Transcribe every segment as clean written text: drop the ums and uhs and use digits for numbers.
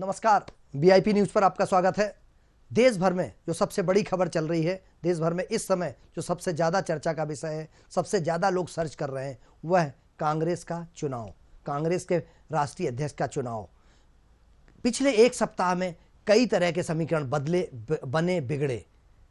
नमस्कार, VIP news पर आपका स्वागत है। देश भर में जो सबसे बड़ी खबर चल रही है, देश भर में इस समय जो सबसे ज्यादा चर्चा का विषय है, सबसे ज्यादा लोग सर्च कर रहे हैं, वह कांग्रेस का चुनाव, कांग्रेस के राष्ट्रीय अध्यक्ष का चुनाव। पिछले एक सप्ताह में कई तरह के समीकरण बने बिगड़े।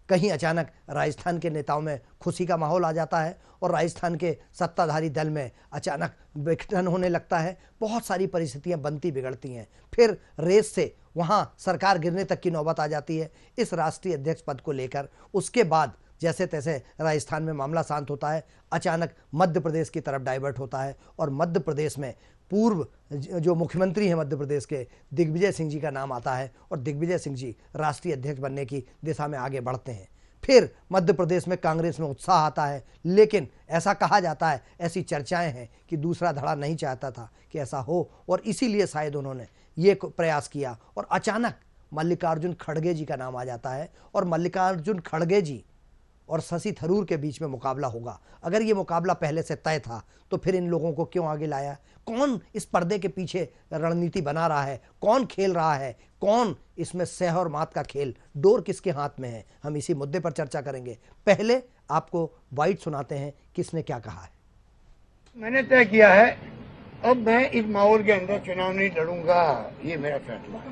कहीं अचानक राजस्थान के नेताओं में खुशी का माहौल आ जाता है और राजस्थान के सत्ताधारी दल में अचानक विघटन होने लगता है। बहुत सारी परिस्थितियां बनती बिगड़ती हैं, फिर रेस से वहां सरकार गिरने तक की नौबत आ जाती है इस राष्ट्रीय अध्यक्ष पद को लेकर। उसके बाद जैसे तैसे राजस्थान में मामला शांत होता है, अचानक मध्य प्रदेश की तरफ डाइवर्ट होता है और मध्य प्रदेश में पूर्व जो मुख्यमंत्री हैं मध्य प्रदेश के, दिग्विजय सिंह जी का नाम आता है और दिग्विजय सिंह जी राष्ट्रीय अध्यक्ष बनने की दिशा में आगे बढ़ते हैं। फिर मध्य प्रदेश में कांग्रेस में उत्साह आता है, लेकिन ऐसा कहा जाता है, ऐसी चर्चाएं हैं कि दूसरा धड़ा नहीं चाहता था कि ऐसा हो और इसीलिए शायद उन्होंने ये प्रयास किया और अचानक मल्लिकार्जुन खड़गे जी का नाम आ जाता है और मल्लिकार्जुन खड़गे जी और शशि थरूर के बीच में मुकाबला होगा। अगर ये मुकाबला पहले से तय था तो फिर इन लोगों को क्यों आगे लाया? कौन इस पर्दे के पीछे रणनीति बना रहा है? कौन खेल रहा है? कौन इसमें सह और मात का खेल, डोर किसके हाथ में है? हम इसी मुद्दे पर चर्चा करेंगे। पहले आपको बाइट सुनाते हैं किसने क्या कहा है। मैंने तय किया है, अब मैं इस माहौल के अंदर चुनाव नहीं लड़ूंगा। ये मेरा फैसला है।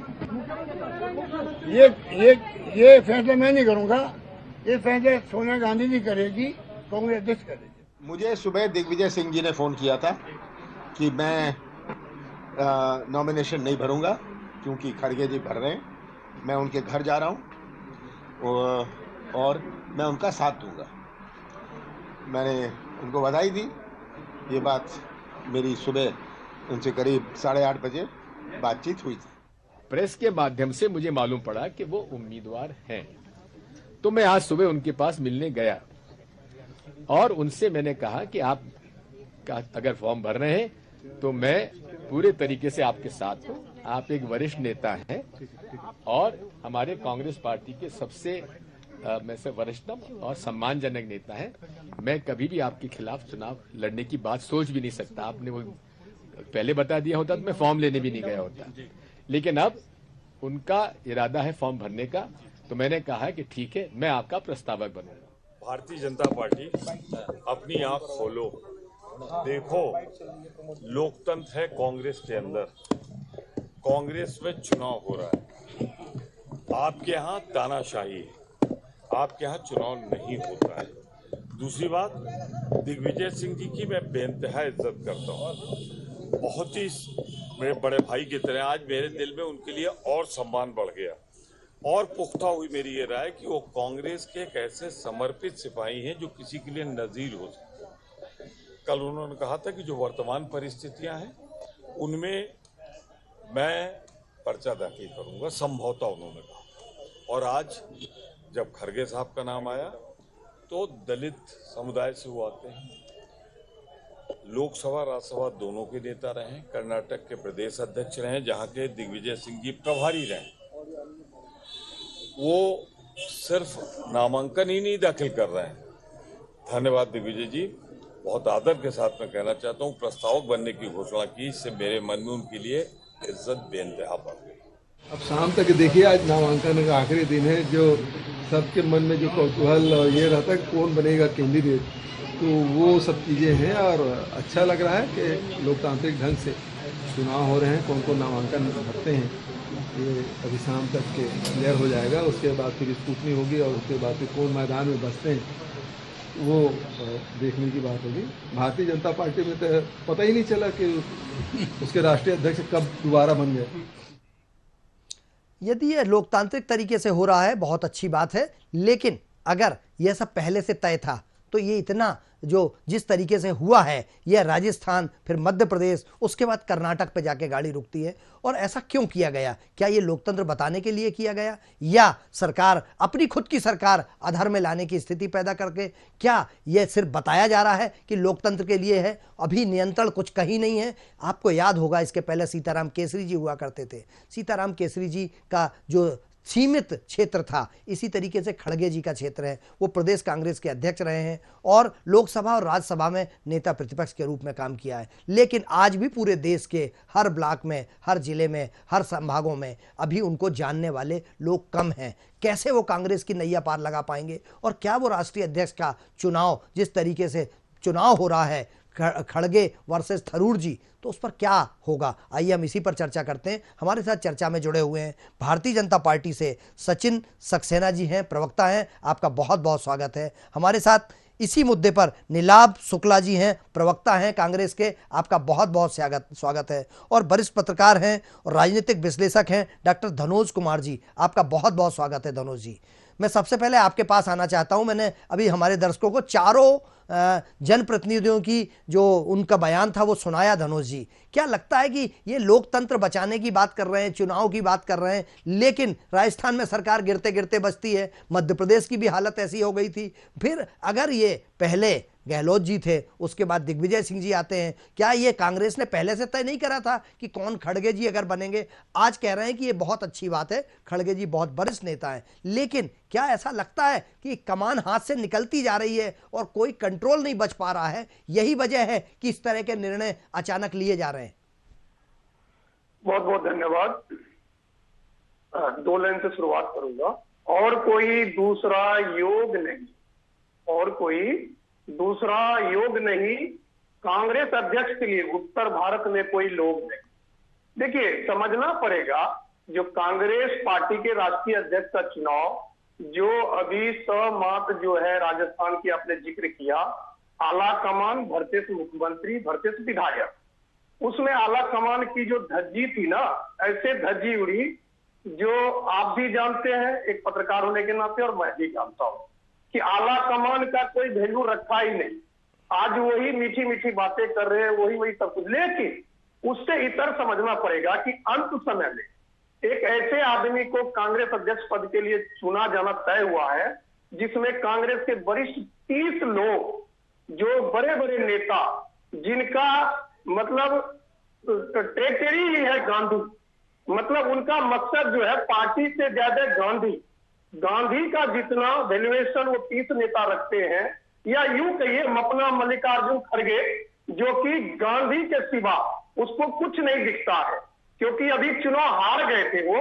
ये फैसला मैं नहीं करूंगा, ये फैसला सोनिया गांधी जी करेगी, कांग्रेस अध्यक्ष करेगी। मुझे सुबह दिग्विजय सिंह जी ने फ़ोन किया था कि मैं नॉमिनेशन नहीं भरूंगा क्योंकि खड़गे जी भर रहे हैं। मैं उनके घर जा रहा हूं और मैं उनका साथ दूंगा। मैंने उनको बधाई दी। ये बात मेरी सुबह उनसे करीब 8:30 बजे बातचीत हुई थी। प्रेस के माध्यम से मुझे मालूम पड़ा कि वो उम्मीदवार हैं, तो मैं आज सुबह उनके पास मिलने गया और उनसे मैंने कहा कि आप अगर फॉर्म भर रहे हैं तो मैं पूरे तरीके से आपके साथ हूं। आप एक वरिष्ठ नेता हैं और हमारे कांग्रेस पार्टी के सबसे में से वरिष्ठतम और सम्मानजनक नेता हैं। मैं कभी भी आपके खिलाफ चुनाव लड़ने की बात सोच भी नहीं सकता। आपने वो पहले बता दिया होता तो मैं फॉर्म लेने भी नहीं गया होता, लेकिन अब उनका इरादा है फॉर्म भरने का, तो मैंने कहा कि ठीक है, मैं आपका प्रस्तावक बनूंगा। भारतीय जनता पार्टी अपनी आंख खोलो, देखो लोकतंत्र है कांग्रेस के अंदर। कांग्रेस में चुनाव हो रहा है, आपके यहाँ तानाशाही है, आपके यहाँ चुनाव नहीं होता है। दूसरी बात, दिग्विजय सिंह जी की मैं बेइंतहा इज्जत करता हूँ, बहुत ही मेरे बड़े भाई की तरह। आज मेरे दिल में उनके लिए और सम्मान बढ़ गया और पुख्ता हुई मेरी ये राय कि वो कांग्रेस के एक ऐसे समर्पित सिपाही हैं जो किसी के लिए नजीर हो सकते हैं। कल उन्होंने कहा था कि जो वर्तमान परिस्थितियां हैं उनमें मैं पर्चा दाखिल करूंगा, संभवतः उन्होंने कहा। और आज जब खड़गे साहब का नाम आया तो दलित समुदाय से वो आते हैं, लोकसभा राज्यसभा दोनों के नेता रहे, कर्नाटक के प्रदेश अध्यक्ष रहे, जहाँ के दिग्विजय सिंह जी प्रभारी रहे। वो सिर्फ नामांकन ही नहीं दाखिल कर रहे हैं। धन्यवाद दिग्विजय जी, बहुत आदर के साथ मैं कहना चाहता हूँ, प्रस्तावक बनने की घोषणा की, इससे मेरे मन में उनके लिए इज्जत बेइंतहा बढ़ गई। अब शाम तक देखिए, आज नामांकन का आखिरी दिन है। जो सबके मन में जो कौतूहल और ये रहता है कौन बनेगा कैंडिडेट, तो वो सब चीज़ें हैं और अच्छा लग रहा है कि लोकतांत्रिक ढंग से चुनाव हो रहे हैं। कौन कौन नामांकन भरते हैं ये अभी शाम तक के क्लियर हो जाएगा। उसके बाद फिर स्कूटनी होगी और उसके बाद फिर कौन मैदान में बसते हैं वो देखने की बात होगी। भारतीय जनता पार्टी में तो पता ही नहीं चला कि उसके राष्ट्रीय अध्यक्ष कब दोबारा बन गए। यदि यह लोकतांत्रिक तरीके से हो रहा है बहुत अच्छी बात है, लेकिन अगर यह सब पहले से तय था तो ये इतना जो जिस तरीके से हुआ है, यह राजस्थान फिर मध्य प्रदेश उसके बाद कर्नाटक पे जाके गाड़ी रुकती है। और ऐसा क्यों किया गया? क्या ये लोकतंत्र बताने के लिए किया गया या सरकार अपनी खुद की सरकार अधर में लाने की स्थिति पैदा करके? क्या यह सिर्फ बताया जा रहा है कि लोकतंत्र के लिए है? अभी नियंत्रण कुछ कहीं नहीं है। आपको याद होगा इसके पहले सीताराम केसरी जी हुआ करते थे। सीताराम केसरी जी का जो सीमित क्षेत्र था, इसी तरीके से खड़गे जी का क्षेत्र है। वो प्रदेश कांग्रेस के अध्यक्ष रहे हैं और लोकसभा और राज्यसभा में नेता प्रतिपक्ष के रूप में काम किया है। लेकिन आज भी पूरे देश के हर ब्लॉक में, हर जिले में, हर संभागों में अभी उनको जानने वाले लोग कम हैं। कैसे वो कांग्रेस की नैया पार लगा पाएंगे और क्या वो राष्ट्रीय अध्यक्ष का चुनाव, जिस तरीके से चुनाव हो रहा है खड़गे वर्सेस थरूर जी, तो उस पर क्या होगा, आइए हम इसी पर चर्चा करते हैं। हमारे साथ चर्चा में जुड़े हुए हैं भारतीय जनता पार्टी से सचिन सक्सेना जी हैं, प्रवक्ता हैं, आपका बहुत बहुत स्वागत है। हमारे साथ इसी मुद्दे पर नीलाभ शुक्ला जी हैं, प्रवक्ता हैं कांग्रेस के, आपका बहुत बहुत स्वागत है। और वरिष्ठ पत्रकार हैं और राजनीतिक विश्लेषक हैं डॉक्टर धनोज कुमार जी, आपका बहुत बहुत स्वागत है धनोज जी। मैं सबसे पहले आपके पास आना चाहता हूं। मैंने अभी हमारे दर्शकों को चारों जनप्रतिनिधियों की जो उनका बयान था वो सुनाया। धनोज जी, क्या लगता है कि ये लोकतंत्र बचाने की बात कर रहे हैं, चुनाव की बात कर रहे हैं, लेकिन राजस्थान में सरकार गिरते गिरते बचती है, मध्य प्रदेश की भी हालत ऐसी हो गई थी, फिर अगर ये पहले गहलोत जी थे, उसके बाद दिग्विजय सिंह जी आते हैं, क्या ये कांग्रेस ने पहले से तय नहीं करा था कि कौन खड़गे जी अगर बनेंगे? आज कह रहे हैं कि ये बहुत अच्छी बात है, खड़गे जी बहुत वरिष्ठ नेता हैं, लेकिन क्या ऐसा लगता है कि कमान हाथ से निकलती जा रही है और कोई कंट्रोल नहीं बच पा रहा है? यही वजह है कि इस तरह के निर्णय अचानक लिए जा रहे हैं। बहुत बहुत धन्यवाद। दो लाइन से शुरुआत करूंगा। और कोई दूसरा योग नहीं, और कोई दूसरा योग नहीं, कांग्रेस अध्यक्ष के लिए उत्तर भारत में कोई लोग नहीं। देखिए, समझना पड़ेगा, जो कांग्रेस पार्टी के राष्ट्रीय अध्यक्ष का चुनाव, जो अभी समाप्त जो है राजस्थान की आपने जिक्र किया, आला कमान भरते मुख्यमंत्री भरते विधायक, उसमें आला कमान की जो धज्जी थी ना, ऐसे धज्जी उड़ी जो आप भी जानते हैं एक पत्रकार होने के नाते, और मैं भी जानता हूं कि आला कमान का कोई वैल्यू रखा ही नहीं। आज वही मीठी मीठी बातें कर रहे हैं, वही सब कुछ, लेकिन उससे इतर समझना पड़ेगा कि अंत समय में एक ऐसे आदमी को कांग्रेस अध्यक्ष पद के लिए चुना जाना तय हुआ है, जिसमें कांग्रेस के वरिष्ठ 30 लोग, जो बड़े बड़े नेता, जिनका मतलब टेरिटरी ही है गांधी, मतलब उनका मकसद जो है पार्टी से ज्यादा गांधी का जितना वैल्यूएशन वो 30 नेता रखते हैं, या यूं कहिए अपना मल्लिकार्जुन खड़गे, जो कि गांधी के सिवा उसको कुछ नहीं दिखता है, क्योंकि अभी चुनाव हार गए थे वो,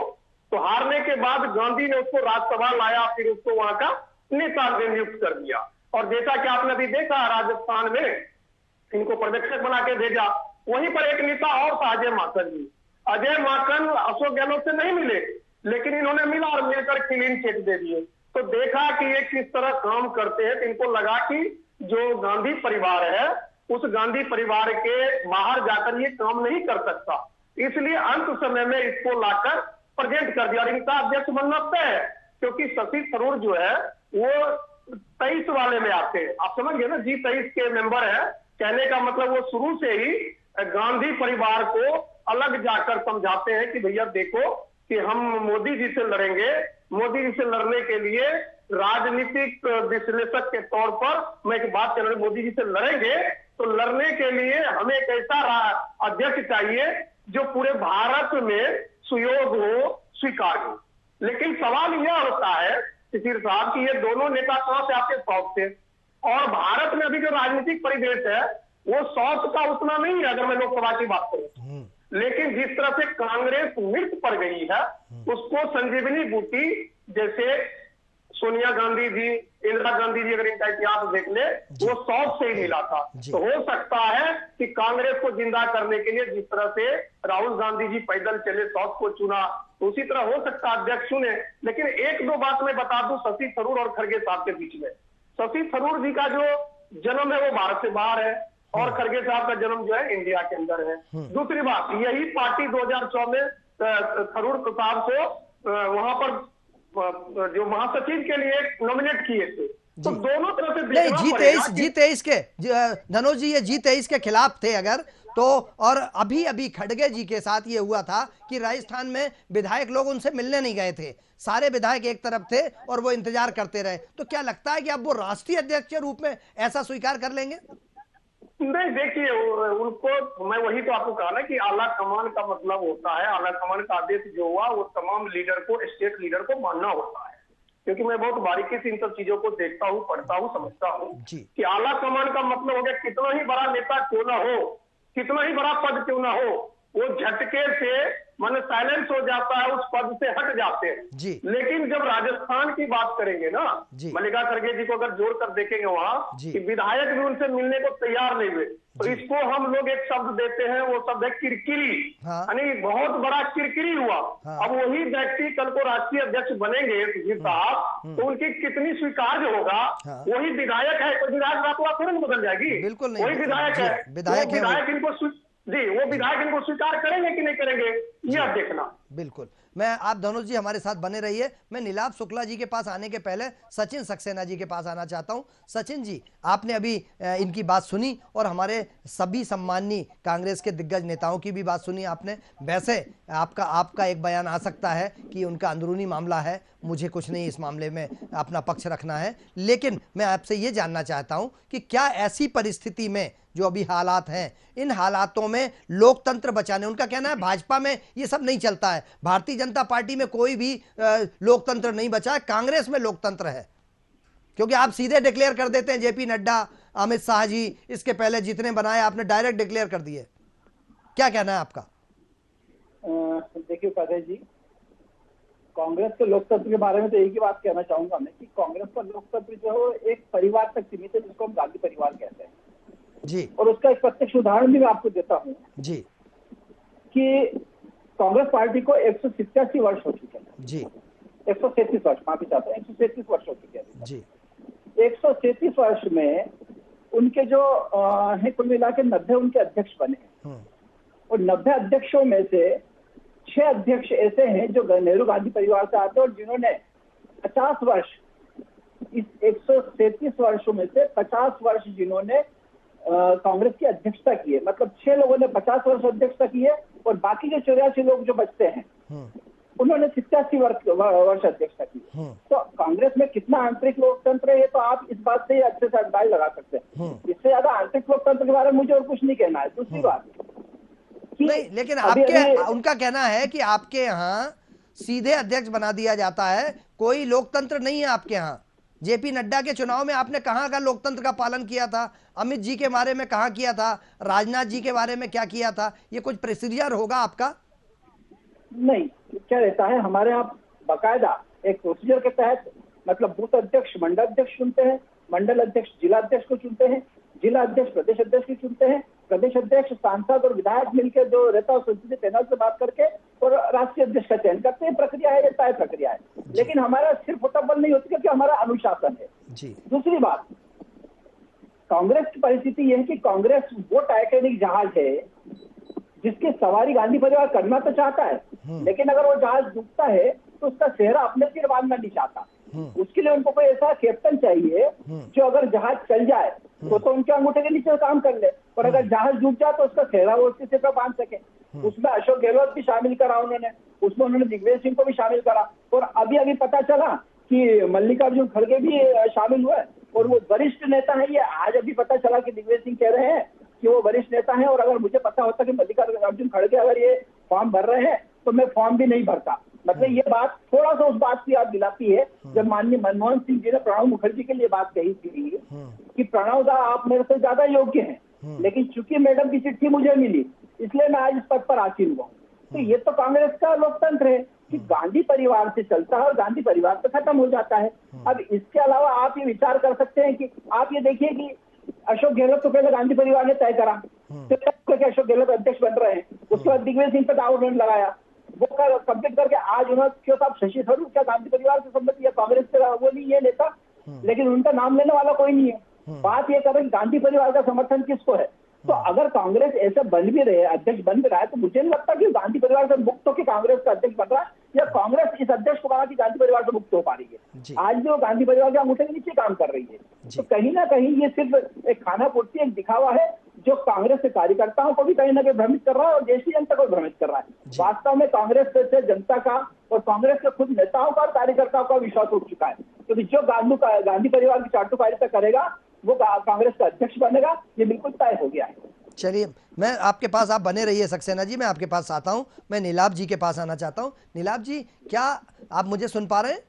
तो हारने के बाद गांधी ने उसको राज्यसभा लाया, फिर उसको वहां का नेता नियुक्त कर दिया। और जैसा कि आपने अभी देखा राजस्थान में इनको पर्यवेक्षक बना के भेजा, वहीं पर एक नेता और था अजय माकन जी। अजय माकन अशोक गहलोत से नहीं मिले, लेकिन इन्होंने मिला और मिलकर क्लीन चिट दे दिए। तो देखा कि ये किस तरह काम करते हैं, तो इनको लगा कि जो गांधी परिवार है, उस गांधी परिवार के बाहर जाकर ये काम नहीं कर सकता, इसलिए अंत समय में इसको लाकर प्रेजेंट कर दिया और इनका अध्यक्ष बनना तय है। क्योंकि शशि थरूर जो है वो 23 वाले में आते हैं, आप समझ गए ना, G23 के मेंबर है। कहने का मतलब वो शुरू से ही गांधी परिवार को अलग जाकर समझाते हैं कि भैया देखो कि हम मोदी जी से लड़ेंगे, मोदी जी से लड़ने के लिए राजनीतिक विश्लेषक के तौर पर मैं एक बात कर रहा हूं, मोदी जी से लड़ेंगे तो लड़ने के लिए हमें एक ऐसा अध्यक्ष चाहिए जो पूरे भारत में सुयोग हो, स्वीकार हो। लेकिन सवाल यह होता है शिशिर साहब कि ये दोनों नेता कहां से आते, साउथ से, और भारत में अभी जो राजनीतिक परिवेश है वो साउथ का उतना नहीं है, अगर मैं लोकसभा की बात करूं। लेकिन जिस तरह से कांग्रेस मृत पड़ गई है, उसको संजीवनी बूटी जैसे सोनिया गांधी जी, इंदिरा गांधी जी, अगर इनका इतिहास देख ले, वो साउथ से ही मिला था। तो हो सकता है कि कांग्रेस को जिंदा करने के लिए जिस तरह से राहुल गांधी जी पैदल चले, साउथ को चुना, तो उसी तरह हो सकता है अध्यक्ष चुने। लेकिन एक दो बात मैं बता दूं शशि थरूर और खड़गे साहब के बीच में। शशि थरूर जी का जो जन्म है वो भारत से बाहर है, और खड़गे साहब का जन्म जो है इंडिया के अंदर है। दूसरी बात, यही पार्टी 2014 में थरूर साहब को वहां पर जो महासचिव के लिए नॉमिनेट किए थे। तो दोनों तरफ से G23 के धनोज जी, ये G23 के खिलाफ थे अगर तो, और अभी अभी खड़गे जी के साथ ये हुआ था कि राजस्थान में विधायक लोग उनसे मिलने नहीं गए थे, सारे विधायक एक तरफ थे और वो इंतजार करते रहे। तो क्या लगता है कि अब वो राष्ट्रीय अध्यक्ष के रूप में ऐसा स्वीकार कर लेंगे? नहीं देखिए, उनको मैं वही तो आपको कहा ना कि आला कमान का मतलब होता है, आला कमान का आदेश जो हुआ वो तमाम लीडर को, स्टेट लीडर को मानना होता है। क्योंकि मैं बहुत बारीकी से इन सब चीजों को देखता हूँ, पढ़ता हूँ, समझता हूँ कि आला कमान का मतलब हो गया कितना ही बड़ा नेता क्यों ना हो, कितना ही बड़ा पद क्यों ना हो, वो झटके से माने साइलेंस हो जाता है, उस पद से हट जाते हैं। लेकिन जब राजस्थान की बात करेंगे ना, मल्लिका खड़गे जी को अगर जोड़ कर देखेंगे वहां कि विधायक भी उनसे मिलने को तैयार नहीं हुए, तो इसको हम लोग एक शब्द देते हैं, वो शब्द है किरकिरी। यानी बहुत बड़ा किरकिरी हुआ। अब वही व्यक्ति कल को राष्ट्रीय अध्यक्ष बनेंगे सुधीर साहब, तो उनकी कितनी स्वीकार्य होगा। वही विधायक है, कोई विधायक बात हुआ तुरंत बदल जाएगी, बिल्कुल नहीं, वही विधायक है, विधायक इनको वो विधायक इनको स्वीकार करेंगे कि नहीं करेंगे, ये आप देखना। बिल्कुल। मैं आप दोनों जी हमारे साथ बने रहिए। मैं नीलाभ शुक्ला जी के पास आने के पहले सचिन सक्सेना जी के पास आना चाहता हूं। सचिन जी, आपने अभी इनकी बात सुनी और हमारे सभी सम्माननीय कांग्रेस के दिग्गज नेताओं की भी बात सुनी आपने। वैसे आपका एक बयान आ सकता है कि उनका अंदरूनी मामला है, मुझे कुछ नहीं इस मामले में अपना पक्ष रखना है, लेकिन मैं आपसे ये जानना चाहता हूं कि क्या ऐसी परिस्थिति में जो अभी हालात हैं, इन हालातों में लोकतंत्र बचाने, उनका कहना है भाजपा में ये सब नहीं चलता है, भारतीय जनता पार्टी में कोई भी लोकतंत्र नहीं बचा है, कांग्रेस में लोकतंत्र है, क्योंकि आप सीधे डिक्लेयर कर देते हैं। जेपी नड्डा, अमित शाह जी, इसके पहले जितने बनाए आपने डायरेक्ट डिक्लेयर कर दिए। क्या कहना है आपका? देखिए उपाध्याय जी, कांग्रेस के लोकतंत्र के बारे में तो एक ही बात कहना चाहूंगा मैं कि कांग्रेस का लोकतंत्र जो है एक परिवार तक सीमित है, जिसको हम गांधी परिवार कहते हैं जी। और उसका एक प्रत्यक्ष उदाहरण भी मैं आपको देता हूँ जी कि कांग्रेस पार्टी को 187 वर्ष हो चुके हैं जी, 137 वर्ष, माफी चाहता हूँ, 137 वर्ष हो चुके हैं जी। 137 वर्ष में उनके जो है कुल मिला के 90 उनके अध्यक्ष बने हैं और 90 अध्यक्षों में से 6 अध्यक्ष ऐसे हैं जो नेहरू गांधी परिवार से आते हैं और जिन्होंने 50 वर्ष, इस 137 वर्षों में से 50 वर्ष जिन्होंने कांग्रेस की अध्यक्षता की है, मतलब 6 लोगों ने 50 वर्ष अध्यक्षता की है और बाकी जो 84 लोग जो बचते हैं उन्होंने 87 वर्ष अध्यक्षता की। तो कांग्रेस में कितना आंतरिक लोकतंत्र है, तो आप इस बात से अच्छे से अंदाज लगा सकते हैं। इससे ज्यादा आंतरिक लोकतंत्र के बारे में मुझे और कुछ नहीं कहना है। दूसरी बात नहीं, लेकिन उनका कहना है कि आपके यहाँ सीधे अध्यक्ष बना दिया जाता है, कोई लोकतंत्र नहीं है आपके यहाँ। जेपी नड्डा के चुनाव में आपने कहां का लोकतंत्र का पालन किया था? अमित जी के बारे में कहां किया था? राजनाथ जी के बारे में क्या किया था? ये कुछ प्रोसीजर होगा आपका? नहीं, क्या रहता है हमारे यहाँ बाकायदा एक प्रोसीजर के तहत, मतलब बूथ अध्यक्ष मंडल अध्यक्ष चुनते हैं, मंडल अध्यक्ष जिला अध्यक्ष को चुनते हैं, जिला अध्यक्ष प्रदेश अध्यक्ष को चुनते हैं, प्रदेश अध्यक्ष सांसद और विधायक मिलकर जो रहता है संसदीय पैनल से बात करके और राष्ट्रीय अध्यक्ष का चयन करते हैं। प्रक्रिया है, तय प्रक्रिया है, लेकिन हमारा सिर्फ वोटबल नहीं होती क्योंकि हमारा अनुशासन है जी। दूसरी बात, कांग्रेस की परिस्थिति यह है कि कांग्रेस वो टाइटैनिक जहाज है जिसकी सवारी गांधी परिवार करना तो चाहता है, लेकिन अगर वो जहाज डूबता है तो उसका सेहरा अपने सिर बांधना नहीं चाहता। उसके लिए उनको कोई ऐसा कैप्टन चाहिए जो अगर जहाज चल जाए तो उनके अंगूठे के नीचे काम कर ले, और अगर जहाज डूब जाए तो उसका सेहरा वो उसके सिर पर बांध सके। उसमें अशोक गहलोत भी शामिल करा उन्होंने, उसमें उन्होंने दिग्विजय सिंह को भी शामिल करा, और अभी पता चला कि मल्लिकार्जुन खड़गे भी शामिल हुए और वो वरिष्ठ नेता है। ये आज अभी पता चला कि दिग्विजय सिंह कह रहे हैं कि वो वरिष्ठ नेता है, और अगर मुझे पता होता कि मल्लिकार्जुन खड़गे अगर ये फॉर्म भर रहे हैं तो मैं फॉर्म भी नहीं भरता। मतलब ये बात थोड़ा सा उस बात की याद दिलाती है जब माननीय मनमोहन सिंह जी ने प्रणब मुखर्जी के लिए बात कही थी कि प्रणब दा आप मेरे से ज्यादा योग्य हैं, लेकिन चूंकि मैडम की चिट्ठी मुझे मिली इसलिए मैं आज इस पद पर आसीन हुआ। तो ये तो कांग्रेस का लोकतंत्र है कि गांधी परिवार से चलता है और गांधी परिवार से खत्म हो जाता है। अब इसके अलावा आप ये विचार कर सकते हैं कि आप ये देखिए कि अशोक गहलोत तो पहले गांधी परिवार ने तय करा, फिर अशोक गहलोत अध्यक्ष बन रहे हैं, उसके बाद दिग्विजय सिंह पर दाव उन्होंने लगाया, वो कंप्लीट करके आज उन्होंने क्यों साहब शशि थरूर क्या गांधी परिवार से संबंधित या कांग्रेस से वो नहीं है नेता, लेकिन उनका नाम लेने वाला कोई नहीं है। बात ये कर रहे गांधी परिवार का समर्थन किसको है। तो अगर कांग्रेस ऐसे बन भी रहे, अध्यक्ष बन भी रहा है, तो मुझे नहीं लगता कि गांधी परिवार से मुक्त होकर कांग्रेस का अध्यक्ष बन रहा है या कांग्रेस इस अध्यक्ष को कहा कि गांधी परिवार से मुक्त हो पा रही है। आज भी वो गांधी परिवार के अंगूठे के नीचे काम कर रही है। तो कहीं ना कहीं ये सिर्फ एक खाना पूर्ति, एक दिखावा है जो कांग्रेस के कार्यकर्ताओं को भी कहीं ना कहीं भ्रमित कर रहा है और देश की जनता को भ्रमित कर रहा है। वास्तव में कांग्रेस से जनता का और कांग्रेस के खुद नेताओं का और कार्यकर्ताओं का विश्वास उठ चुका है, क्योंकि जो गांधी परिवार की चाटुकारिता करेगा वो कांग्रेस का अध्यक्ष बनेगा, ये बिल्कुल तय हो गया है। चलिए, मैं आपके पास, आप बने रहिए सक्सेना जी, मैं आपके पास आता हूं। मैं नीलाभ जी के पास आना चाहता हूं। नीलाभ जी, क्या आप मुझे सुन पा रहे हैं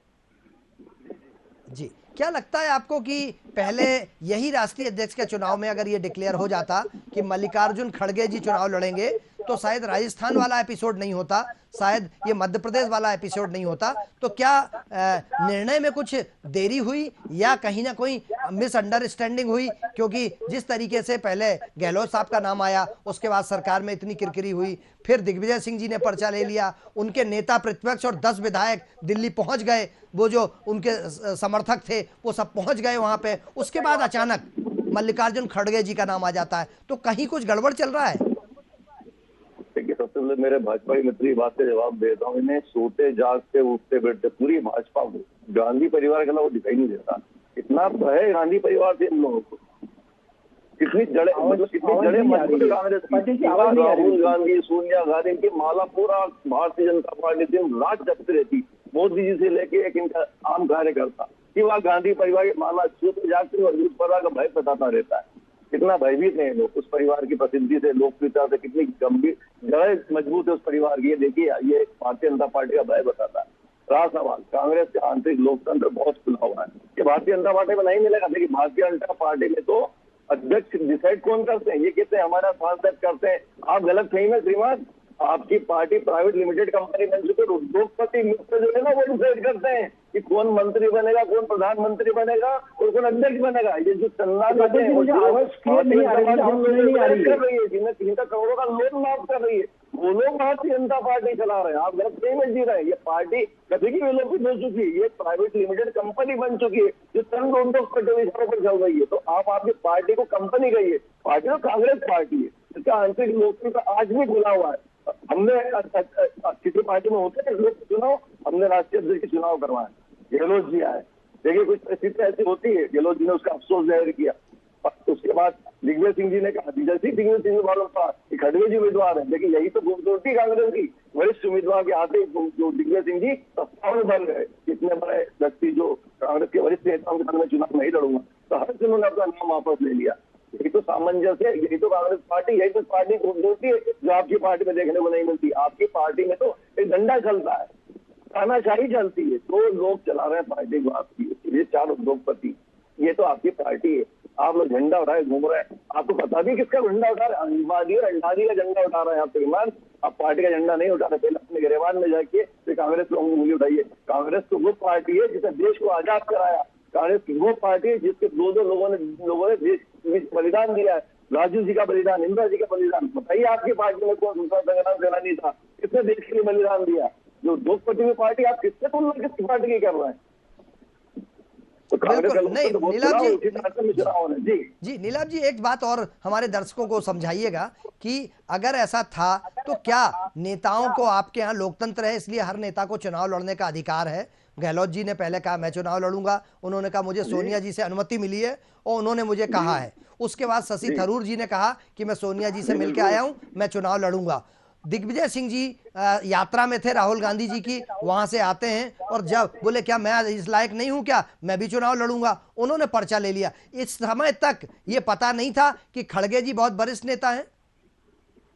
जी? क्या लगता है आपको कि पहले यही राष्ट्रीय अध्यक्ष के चुनाव में अगर ये डिक्लेयर हो जाता कि मल्लिकार्जुन खड़गे जी चुनाव लड़ेंगे, तो शायद राजस्थान वाला एपिसोड नहीं होता, शायद ये मध्य प्रदेश वाला एपिसोड नहीं होता। तो क्या निर्णय में कुछ देरी हुई या कहीं ना कहीं मिसअंडरस्टैंडिंग हुई? क्योंकि जिस तरीके से पहले गहलोत साहब का नाम आया, उसके बाद सरकार में इतनी किरकिरी हुई, फिर दिग्विजय सिंह जी ने पर्चा ले लिया, उनके नेता प्रतिपक्ष और 10 विधायक दिल्ली पहुंच गए, वो जो उनके समर्थक थे वो सब पहुंच गए वहां पे। उसके बाद अचानक मल्लिकार्जुन खड़गे जी का नाम आ जाता है, तो कहीं कुछ गड़बड़ चल रहा है? देखिए, सबसे पहले मेरे भाजपा के मित्र बात का जवाब देता हूँ। इन्हें सोते जागते उठते बैठते पूरी भाजपा को गांधी परिवार के अलावा दिखाई नहीं देता। इतना है गांधी परिवार से इन लोगों को, कितनी जड़े, मतलब कितनी जड़े मजबूत कांग्रेस की। राहुल गांधी, सोनिया गांधी की माला पूरा भारतीय जनता पार्टी दिन रात जपती रहती, मोदी जी से लेके एक इनका आम कार्यकर्ता कि वह गांधी परिवार की माला सोते जागते और उस परिवार का भय बताता रहता है। कितना भयभीत है लोग उस परिवार की प्रसिद्धि से, लोकप्रियता से, कितनी गंभीर जड़ें मजबूत है उस परिवार की। देखिए, ये भारतीय जनता पार्टी का भय बताता है। रहा सवाल, कांग्रेस का आंतरिक लोकतंत्र बहुत खुला हुआ है, कि भारतीय जनता पार्टी में नहीं मिलेगा। देखिए, भारतीय जनता पार्टी में तो अध्यक्ष डिसाइड कौन करते हैं? ये कहते हैं हमारा सांसद करते हैं। आप गलत सही में श्रीमान, आपकी पार्टी प्राइवेट लिमिटेड कंपनी बन चुकी है। उद्योगपति मित्र जो है ना, वो डिसाइड करते हैं कि कौन मंत्री बनेगा, कौन प्रधानमंत्री बनेगा और कौन अध्यक्ष बनेगा। ये जो चंदा कर रही है, जिनका करोड़ों का लोन माफ कर रही है, वो लोग भारतीय जनता पार्टी चला रहे हैं। आप गलत सही में जी रहे हैं। ये पार्टी कभी की विलोपित हो चुकी है, ये प्राइवेट लिमिटेड कंपनी बन चुकी है जो चंद उद्योगपतियों पर चल रही है। तो आप आपकी पार्टी को कंपनी कहिए, पार्टी तो कांग्रेस पार्टी है, इसका आंतरिक लोकतंत्र आज भी खुला हुआ है। हमने किसी पार्टी में होते हैं लोग चुनाव, हमने राष्ट्रीय अध्यक्ष के चुनाव करवाए, गहलोत जी आए। देखिए, कुछ परिस्थिति ऐसी होती है, गहलोत जी ने उसका अफसोस जाहिर किया। उसके बाद दिग्विजय सिंह जी ने कहा, जैसे दिग्विजय सिंह को मालूम था कि खड़गे जी उम्मीदवार है, लेकिन यही तो खूबसूरती कांग्रेस की, वरिष्ठ उम्मीदवार के आते जो दिग्विजय सिंह जी सत्ता में बन गए। इतने बड़े व्यक्ति जो कांग्रेस के वरिष्ठ नेताओं के साथ में चुनाव नहीं लड़ूंगा, तो हर से उन्होंने अपना नाम वापस ले लिया। यही तो सामंजस्य है, यही तो कांग्रेस पार्टी, यही तो पार्टी खूबसूरती है जो आपकी पार्टी में देखने को नहीं मिलती। आपकी पार्टी में तो एक डंडा चलता है, तानाशाही चलती है, तो लोग चला रहे हैं पार्टी को आपकी। ये 4 उद्योगपति, ये तो आपकी पार्टी है। आप लोग झंडा उठाए घूम रहे हैं, आपको पता भी किसका झंडा उठा रहे हैं? अंबानी और अंडानी का झंडा उठा रहे हैं आप श्रीमान। आप पार्टी का झंडा नहीं उठा रहे। पहले अपने गिरेबान में जाके फिर कांग्रेस को उंगली उठाइए। कांग्रेस तो वो पार्टी है जिसने देश को आजाद कराया। कांग्रेस की वो पार्टी है जिसके 2 लोगों ने देश में बलिदान दिया है। राजीव जी का बलिदान, इंदिरा जी का बलिदान। बताइए, आपकी पार्टी में कौन संग्राम सेनानी था, किसने देश के लिए बलिदान दिया? जो उद्योगपति की पार्टी, आप किससे तुलना किसकी पार्टी की कर रहे हैं? तो नहीं, नीलाभ जी, जी नीलाभ जी, एक बात और हमारे दर्शकों को समझाइएगा कि अगर ऐसा था तो क्या नेताओं को, आपके यहाँ लोकतंत्र है इसलिए हर नेता को चुनाव लड़ने का अधिकार है? गहलोत जी ने पहले कहा मैं चुनाव लड़ूंगा, उन्होंने कहा मुझे सोनिया जी से अनुमति मिली है और उन्होंने मुझे कहा है। उसके बाद शशि थरूर जी ने कहा कि मैं सोनिया जी से मिलकर आया हूं, मैं चुनाव लड़ूंगा। दिग्विजय सिंह जी यात्रा में थे राहुल गांधी जी की, वहां से आते हैं और जब बोले क्या मैं इस लायक नहीं हूं क्या, मैं भी चुनाव लड़ूंगा, उन्होंने पर्चा ले लिया। इस समय तक ये पता नहीं था कि खड़गे जी बहुत वरिष्ठ नेता हैं।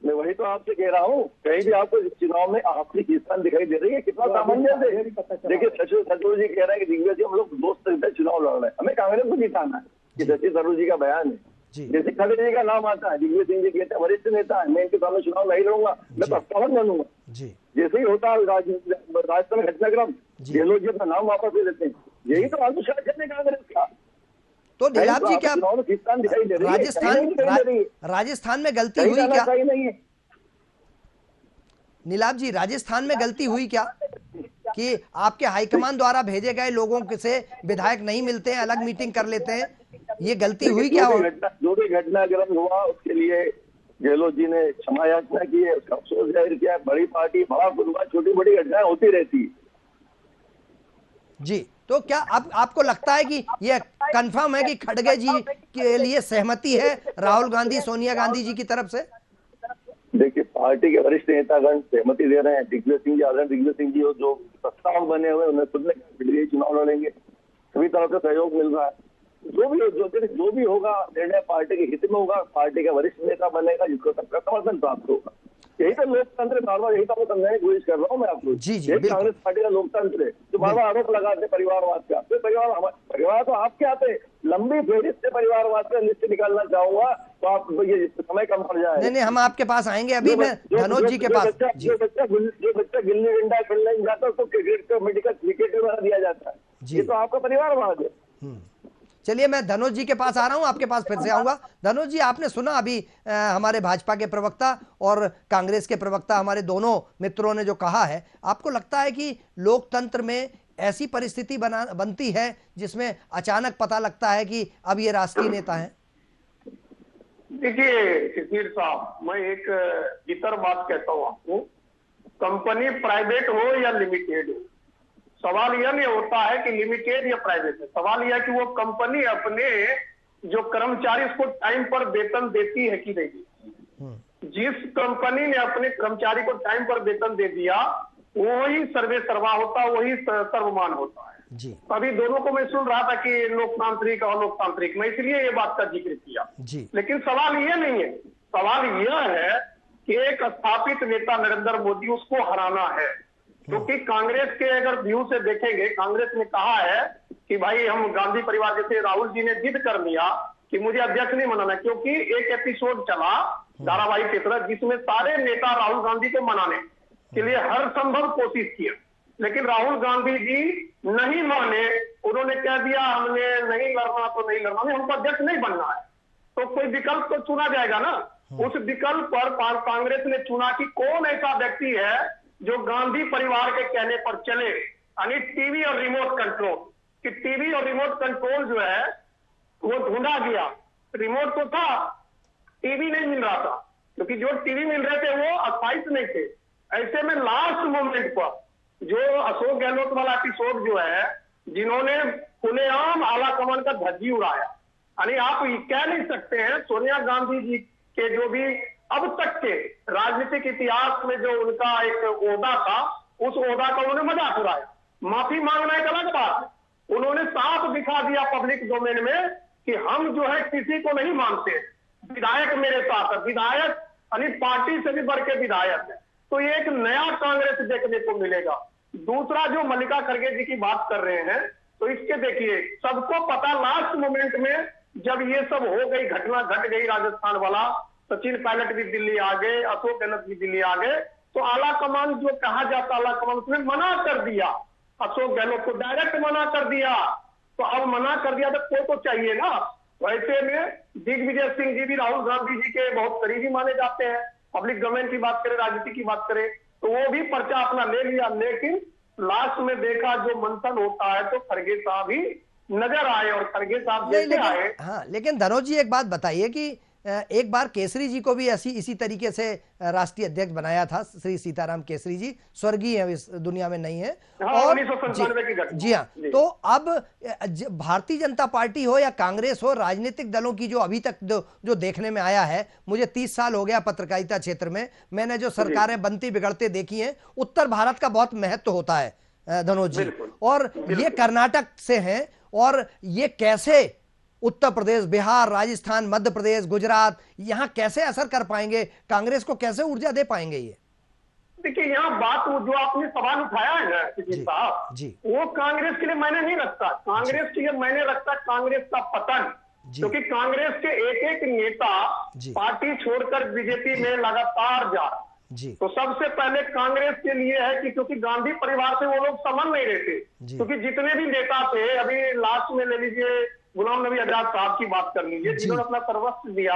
मैं वही तो आपसे कह रहा हूँ, कहीं भी आपको इस चुनाव में आपकी किसान दिखाई दे रही है? कितना सामंजस्य है। देखिए, शशि थरूर जी कह रहे हैं कि दिग्विजय जी हम लोग दोस्त चुनाव लड़ रहे हैं, हमें कांग्रेस को जिताना है। कि शशि थरूर जी का बयान है, जैसे खड़गे जी का नाम आता है, दिग्विजय सिंह जी कहते हैं वरिष्ठ नेता है, मैं इनके सामने चुनाव नहीं लड़ूंगा, मैं प्रस्तावक बनूंगा। जैसे ही होता है राजस्थान में घटनाक्रम, ये लोग अपना नाम वापस ले लेते हैं। यही तो अनुशासन है कांग्रेस का। तो नीलाभ जी, क्या दिखाई दे रही है? राजस्थान में गलती हुई क्या? नहीं है नीलाभ जी, राजस्थान में गलती हुई क्या कि आपके हाईकमान द्वारा भेजे गए लोगों से विधायक नहीं मिलते हैं, अलग मीटिंग कर लेते हैं? ये गलती हुई क्या? जो भी घटनाक्रम हुआ उसके लिए गहलोत जी ने क्षमा याचना की है, उसका अफसोस जाहिर किया है। बड़ी पार्टी, बड़ा कुछ छोटी बड़ी घटनाएं होती रहती है। जी, तो क्या अब आपको लगता है कि यह कंफर्म है कि खड़गे जी के लिए सहमति है राहुल गांधी, सोनिया गांधी जी की तरफ से? देखिए, पार्टी के वरिष्ठ नेतागण सहमति दे रहे हैं। दिग्विजय सिंह जी, आदरणीय दिग्विजय सिंह जी जो प्रस्ताव बने हुए, उन्हें खुद ने चुनाव लड़ेंगे, सभी तरह से सहयोग मिल रहा है। जो भी होगा निर्णय पार्टी के हित में होगा, पार्टी का वरिष्ठ नेता बनेगा जिसको सबका समर्थन प्राप्त होगा। यही तो लोकतंत्र, बार बार यही तो आपको समझाने की कोशिश कर रहा हूँ मैं आपको। जी, यही कांग्रेस पार्टी का लोकतंत्र है, जो बार बार आरोप लगाते परिवारवाद का। तो परिवार तो आपके आते, लंबी फेरिस्त से परिवारवाद का लिस्ट निकालना चाहूंगा तो आप ये समय कम पड़ जाए। नहीं, हम आपके पास आएंगे, अभी मैं धनोज जी के पास। जो बच्चा गिल्ली डंडा खेलने जाता है उसको क्रिकेट कमेटी का क्रिकेटर बना दिया जाता है, ये तो आपका परिवारवाद है। चलिए, मैं धनोज जी के पास आ रहा हूं, आपके पास फिर से आऊंगा। धनोज जी, आपने सुना अभी हमारे भाजपा के प्रवक्ता और कांग्रेस के प्रवक्ता, हमारे दोनों मित्रों ने जो कहा है, आपको लगता है कि लोकतंत्र में ऐसी परिस्थिति बनती है जिसमें अचानक पता लगता है कि अब ये राष्ट्रीय नेता हैं? देखिए शिशिर साहब, मैं एक भीतर बात कहता हूँ आपको, कंपनी प्राइवेट हो या लिमिटेड हो, सवाल यह नहीं होता है कि लिमिटेड या प्राइवेट है। सवाल यह है कि वो कंपनी अपने जो कर्मचारी उसको टाइम पर वेतन देती है कि नहीं देती। जिस कंपनी ने अपने कर्मचारी को टाइम पर वेतन दे दिया, वही सर्वे सर्वा होता, वही सर्वमान होता है। जी। अभी दोनों को मैं सुन रहा था कि लोकतांत्रिक और लोकतांत्रिक, मैं इसलिए ये बात का जिक्र किया। जी। लेकिन सवाल ये नहीं है, सवाल यह है कि एक स्थापित नेता नरेंद्र मोदी, उसको हराना है। क्योंकि कांग्रेस के अगर व्यू से देखेंगे, कांग्रेस ने कहा है कि भाई हम गांधी परिवार, जैसे राहुल जी ने जिद कर लिया कि मुझे अध्यक्ष नहीं बनाना, क्योंकि एक एपिसोड चला धारावाहिक की तरह जिसमें सारे नेता राहुल गांधी को मनाने के लिए हर संभव कोशिश किया, लेकिन राहुल गांधी जी नहीं माने। उन्होंने कह दिया हमने नहीं लड़ना तो नहीं लड़ना, हमको अध्यक्ष नहीं बनना है, तो कोई विकल्प तो चुना जाएगा ना। उस विकल्प पर कांग्रेस ने चुना कि कौन ऐसा व्यक्ति है जो गांधी परिवार के कहने पर चले, यानी टीवी और रिमोट कंट्रोल। कि टीवी और रिमोट कंट्रोल जो है वो ढूंढा गया, रिमोट तो था, टीवी नहीं मिल रहा था, क्योंकि जो टीवी मिल रहे थे वो अस्थायी नहीं थे। ऐसे में लास्ट मोमेंट पर जो अशोक गहलोत वाला एपिसोड जो है, जिन्होंने खुलेआम आलाकमान का धज्जी उड़ाया, यानी आप कह नहीं सकते हैं सोनिया गांधी जी के जो भी अब तक के राजनीतिक इतिहास में जो उनका एक ओहदा था, उस ओहदा का उन्होंने मजाक उड़ाया। माफी मांगना एक अलग बात है। उन्होंने साफ दिखा दिया पब्लिक डोमेन में कि हम जो है किसी को नहीं मानते, विधायक मेरे साथ है, विधायक यानी पार्टी से भी बढ़ के विधायक है। तो ये एक नया कांग्रेस देखने को मिलेगा। दूसरा जो मल्लिका खड़गे जी की बात कर रहे हैं, तो इसके देखिए सबको पता, लास्ट मोमेंट में जब ये सब हो गई, घटना घट गई राजस्थान वाला, सचिन पायलट भी दिल्ली आ गए, अशोक गहलोत भी दिल्ली आ गए, तो आला कमान जो कहा जाता आला कमान, उसने मना कर दिया, अशोक गहलोत को डायरेक्ट मना कर दिया। तो अब मना कर दिया तो कोई तो चाहिए ना। वैसे में दिग्विजय सिंह जी भी राहुल गांधी जी के बहुत करीबी माने जाते हैं। पब्लिक डोमेन की बात करें, राजनीति की बात करें, तो वो भी पर्चा अपना ले लिया, लेकिन लास्ट में देखा जो मंथन होता है तो खड़गे साहब ही नजर आए और खड़गे साहब जैसे आए। हाँ, लेकिन धनोज जी एक बात बताइए कि एक बार केसरी जी को भी इसी तरीके से राष्ट्रीय अध्यक्ष बनाया था, श्री सीताराम केसरी जी, स्वर्गीय है, इस दुनिया में नहीं है। हाँ, और 1997 की घटना। जी हाँ, तो अब भारतीय जनता पार्टी हो या कांग्रेस हो, राजनीतिक दलों की जो अभी तक जो देखने में आया है, मुझे 30 साल हो गया पत्रकारिता क्षेत्र में, मैंने जो सरकारें बनती बिगड़ते देखी हैं, उत्तर भारत का बहुत महत्व होता है धनोज जी, और ये कर्नाटक से हैं, और ये कैसे उत्तर प्रदेश, बिहार, राजस्थान, मध्य प्रदेश, गुजरात, यहां कैसे असर कर पाएंगे, कांग्रेस को कैसे ऊर्जा दे पाएंगे ये? देखिए यहाँ बात जो आपने सवाल उठाया है ना साहब, वो कांग्रेस के लिए मैंने नहीं रखता, कांग्रेस के लिए मैंने रखता कांग्रेस का पतन। क्योंकि कांग्रेस के एक एक नेता पार्टी छोड़कर बीजेपी में लगातार जा रहा जी। तो सबसे पहले कांग्रेस के लिए है कि क्योंकि गांधी परिवार से वो लोग समझ नहीं रहे थे, क्योंकि जितने भी नेता थे, अभी लास्ट में ले लीजिए गुलाम नबी आजाद साहब की बात कर लीजिए, जिन्होंने अपना सर्वस्व दिया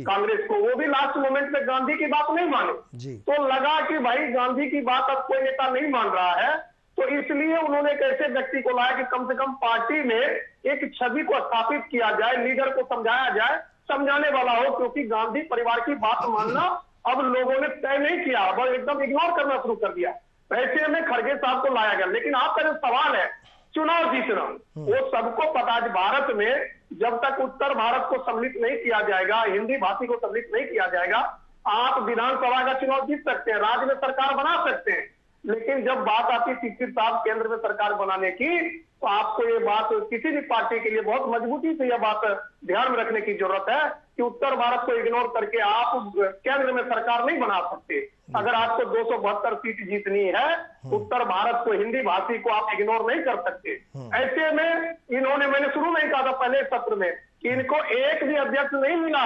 कांग्रेस को, वो भी लास्ट मोमेंट में गांधी की बात नहीं माने। तो लगा कि भाई गांधी की बात अब कोई नेता नहीं मान रहा है, तो इसलिए उन्होंने एक ऐसे व्यक्ति को लाया कि कम से कम पार्टी में एक छवि को स्थापित किया जाए, लीडर को समझाया जाए, समझाने वाला हो, क्योंकि गांधी परिवार की बात मानना अब लोगों ने तय नहीं किया, बस एकदम इग्नोर करना शुरू कर दिया। ऐसे में खड़गे साहब को लाया गया। लेकिन आपका जो सवाल है चुनाव जीतना, वो सबको पता है भारत में जब तक उत्तर भारत को सम्मिलित नहीं किया जाएगा, हिंदी भाषी को सम्मिलित नहीं किया जाएगा, आप विधानसभा का चुनाव जीत सकते हैं, राज्य में सरकार बना सकते हैं, लेकिन जब बात आती शिक्षित साहब केंद्र में सरकार बनाने की, तो आपको ये बात किसी भी पार्टी के लिए बहुत मजबूती से यह बात ध्यान में रखने की जरूरत है कि उत्तर भारत को इग्नोर करके आप केंद्र में सरकार नहीं बना सकते। अगर आपको 272 सीट जीतनी है, उत्तर भारत को, हिंदी भाषी को आप इग्नोर नहीं कर सकते। ऐसे में इन्होंने, मैंने शुरू में कहा था पहले सत्र में कि इनको एक भी अध्यक्ष नहीं मिला,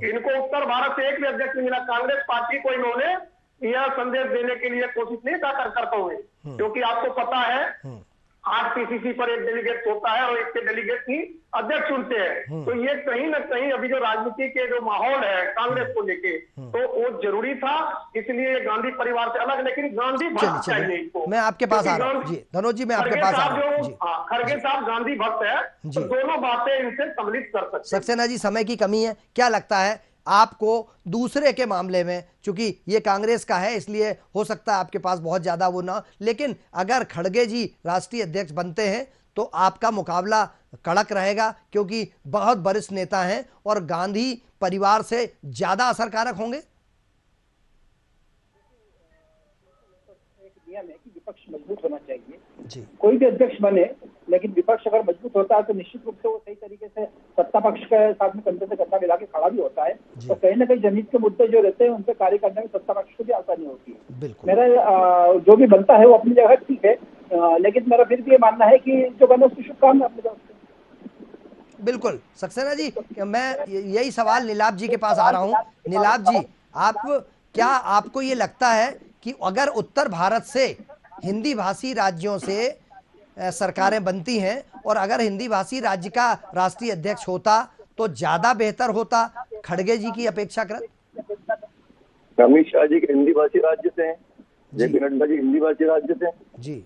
इनको उत्तर भारत से एक भी अध्यक्ष नहीं मिला। कांग्रेस पार्टी को इन्होंने यह संदेश देने के लिए कोशिश नहीं करते हुए, क्योंकि आपको पता है 8 पीसीसी पर एक डेलीगेट होता है और एक के डेलीगेट ही अध्यक्ष चुनते हैं। तो ये कहीं ना कहीं अभी जो राजनीति के जो माहौल है कांग्रेस को लेके, तो वो जरूरी था, इसलिए गांधी परिवार से अलग, लेकिन गांधी भक्त चाहिए इनको। मैं आपके पास आ रहा हूँ जी, धनोज जी मैं आपके पास आ रहा हूँ। खड़गे साहब गांधी भक्त है, तो दोनों बातें इनसे सम्मिलित कर सकते। सक्सेना जी, समय की कमी है, क्या लगता है आपको दूसरे के मामले में, चूंकि ये कांग्रेस का है इसलिए हो सकता है आपके पास बहुत ज्यादा वो ना, लेकिन अगर खड़गे जी राष्ट्रीय अध्यक्ष बनते हैं तो आपका मुकाबला कड़क रहेगा, क्योंकि बहुत वरिष्ठ नेता हैं और गांधी परिवार से ज्यादा असरकारक होंगे? एक नियम है कि विपक्ष मजबूत होना चाहिए जी। कोई भी अध्यक्ष बने, लेकिन विपक्ष अगर मजबूत होता है तो निश्चित रूप से वो सही तरीके से सत्ता पक्ष के साथ में कंधे से कंधा मिला के खड़ा भी होता है, तो कहीं ना कहीं जनहित के मुद्दे जो रहते हैं उन पर कार्य करने में सत्ता पक्ष को भी आसानी होती है। बिल्कुल। मेरा जो भी बनता है वो अपनी जगह ठीक है, लेकिन मेरा फिर भी ये मानना है कि जो बने उसकी शुभकामना अपनी तरफ से। बिल्कुल सक्सेना जी, मैं यही सवाल नीलाभ जी के पास आ रहा हूँ। नीलाभ जी, क्या आपको ये लगता है कि अगर उत्तर भारत से हिंदी भाषी राज्यों से सरकारें बनती हैं और अगर हिंदी भाषी राज्य का राष्ट्रीय अध्यक्ष होता तो ज्यादा बेहतर होता खड़गे जी की अपेक्षाकृत? अमित शाह जी के हिंदी भाषी राज्य से हैं, जेपी नड्डा जी हिंदी भाषी राज्य से। जी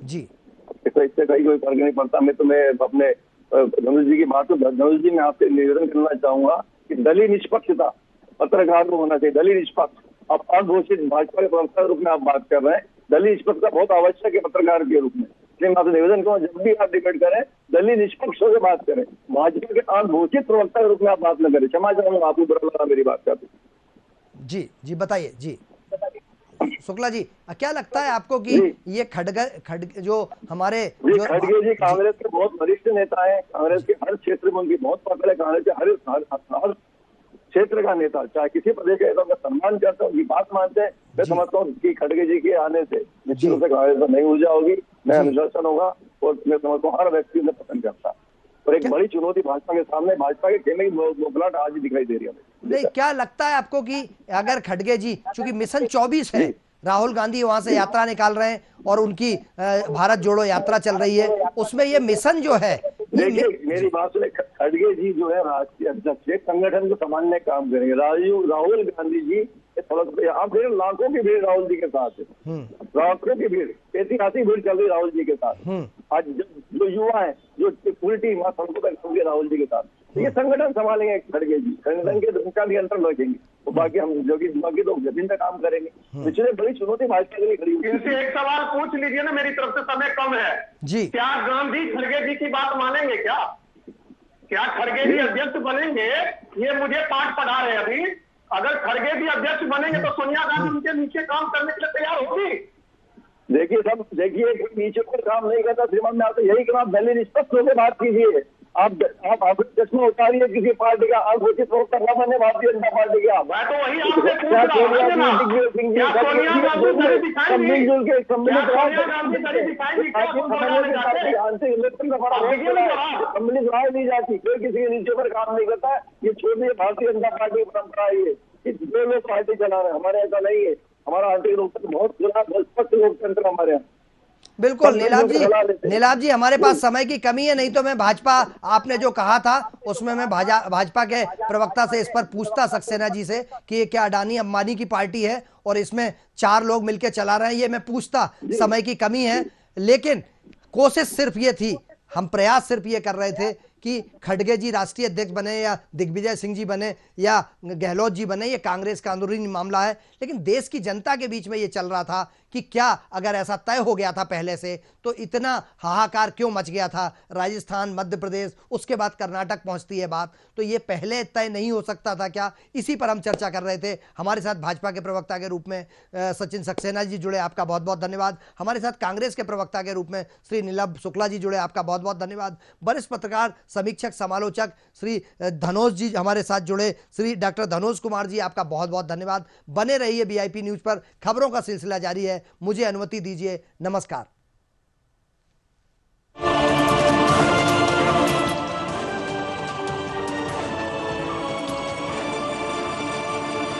जी, इससे कहीं कोई फर्क नहीं पड़ता। मैं अपने धनुष जी की बात, धनुष जी मैं आपसे निवेदन करना चाहूंगा कि दलीय निष्पक्षता पत्रकार को होना चाहिए, दलीय निष्पक्ष। आप अघोषित भाजपा के प्रवक्ता के रूप में आप बात कर रहे हैं, दलीय निष्पक्षता बहुत आवश्यक है पत्रकार के रूप में। इसलिए मैं आपसे निवेदन करूँ, जब भी आप डिबेट करें दलीय निष्पक्ष होकर बात करें, भाजपा के अघोषित प्रवक्ता के रूप में आप बात न करें। क्षमा चाहूंगा, आपको बुरा लगा मेरी बात करते। जी जी बताइए जी। शुक्ला जी, क्या लगता है आपको कि ये खड़गे जो हमारे खड़गे जी कांग्रेस के बहुत वरिष्ठ नेता हैं, कांग्रेस के हर क्षेत्र में उनकी बहुत पकड़ है, कांग्रेस के हर क्षेत्र का नेता, चाहे किसी प्रदेश के नेता का सम्मान करते हैं, उनकी बात मानते हैं। मैं समझता हूँ कि खड़गे जी के आने से निश्चित रूप से कांग्रेस में नई ऊर्जा होगी, नया अनुशासन होगा, और मैं समझता हूँ हर व्यक्ति उन्हें पसंद करता है। और एक बड़ी चुनौती भाजपा के सामने, भाजपा के खेमे की मोकलाहट आज ही दिखाई दे रही है। नहीं, क्या लगता है आपको कि अगर खड़गे जी, चूंकि मिशन 24 है, राहुल गांधी वहां से यात्रा निकाल रहे हैं और उनकी भारत जोड़ो यात्रा चल रही है, उसमें ये मिशन जो है, देखिए मेरी बात सुने, खड़गे जी जो है राष्ट्रीय अध्यक्ष, संगठन को संभालने का काम करेंगे। राहुल गांधी जी आप लाखों की भीड़ राहुल जी के साथ है, लाखों की भीड़, ऐतिहासिक भीड़ चल रही राहुल जी के साथ। आज जो युवा है, जो पूरी टीम सड़कों पर होंगे राहुल जी के साथ, ये संगठन संभालेंगे खड़गे जी, संगठन के उनका नियंत्रण रखेंगे, तो बाकी हम बाकी लोग जमीन पे काम करेंगे। पिछले बड़ी चुनौती भाजपा के लिए खड़ी हुई। इनसे एक सवाल पूछ लीजिए ना, मेरी तरफ से समय कम है जी। क्या गांधी खड़गे जी की बात मानेंगे? क्या खड़गे जी अध्यक्ष बनेंगे? ये मुझे पाठ पढ़ा रहे अभी। अगर खड़गे जी अध्यक्ष बनेंगे तो सोनिया गांधी उनके नीचे काम करने के लिए तैयार होगी? देखिए नीचे पर काम नहीं करता श्रीमान, मैं आपसे यही कहना, दलीय निष्पक्ष होकर बात कीजिए। आप चश्मा उतारिए किसी पार्टी का, आप घोषित प्रवक्ता न बने भारतीय जनता पार्टी का। मैं तो वही आपसे पूछ रहा हूं, मिलजुल के सम्मिलित राय दी जाती, कोई किसी के नीचे पर काम नहीं करता है। ये छोड़िए, भारतीय जनता पार्टी की परंपरा है कि जो लोग पार्टी चला रहे हैं, हमारे ऐसा नहीं है। हमारा आर्थिक लोकतंत्र बहुत स्पष्ट लोकतंत्र हमारे यहाँ। बिल्कुल नीलाभ जी, हमारे पास समय की कमी है, नहीं तो मैं भाजपा, आपने जो कहा था उसमें मैं भाजपा के प्रवक्ता से इस पर पूछता, सक्सेना जी से, कि ये क्या अडानी अंबानी की पार्टी है और इसमें 4 लोग मिलकर चला रहे हैं, ये मैं पूछता। समय की कमी है, लेकिन कोशिश सिर्फ ये थी, हम प्रयास सिर्फ ये कर रहे थे कि खड़गे जी राष्ट्रीय अध्यक्ष बने या दिग्विजय सिंह जी बने या गहलोत जी बने, ये कांग्रेस का अंदरूनी मामला है। लेकिन देश की जनता के बीच में ये चल रहा था कि क्या अगर ऐसा तय हो गया था पहले से तो इतना हाहाकार क्यों मच गया था। राजस्थान, मध्य प्रदेश, उसके बाद कर्नाटक पहुंचती है बात, तो ये पहले तय नहीं हो सकता था क्या? इसी पर हम चर्चा कर रहे थे। हमारे साथ भाजपा के प्रवक्ता के रूप में सचिन सक्सेना जी जुड़े, आपका बहुत बहुत धन्यवाद। हमारे साथ कांग्रेस के प्रवक्ता के रूप में श्री नीलभ शुक्ला जी जुड़े, आपका बहुत बहुत धन्यवाद। वरिष्ठ पत्रकार, समीक्षक, समालोचक श्री धनोज जी हमारे साथ जुड़े, श्री डॉक्टर धनोज कुमार जी, आपका बहुत बहुत धन्यवाद। बने रहिए VIP न्यूज पर, खबरों का सिलसिला जारी है। मुझे अनुमति दीजिए, नमस्कार।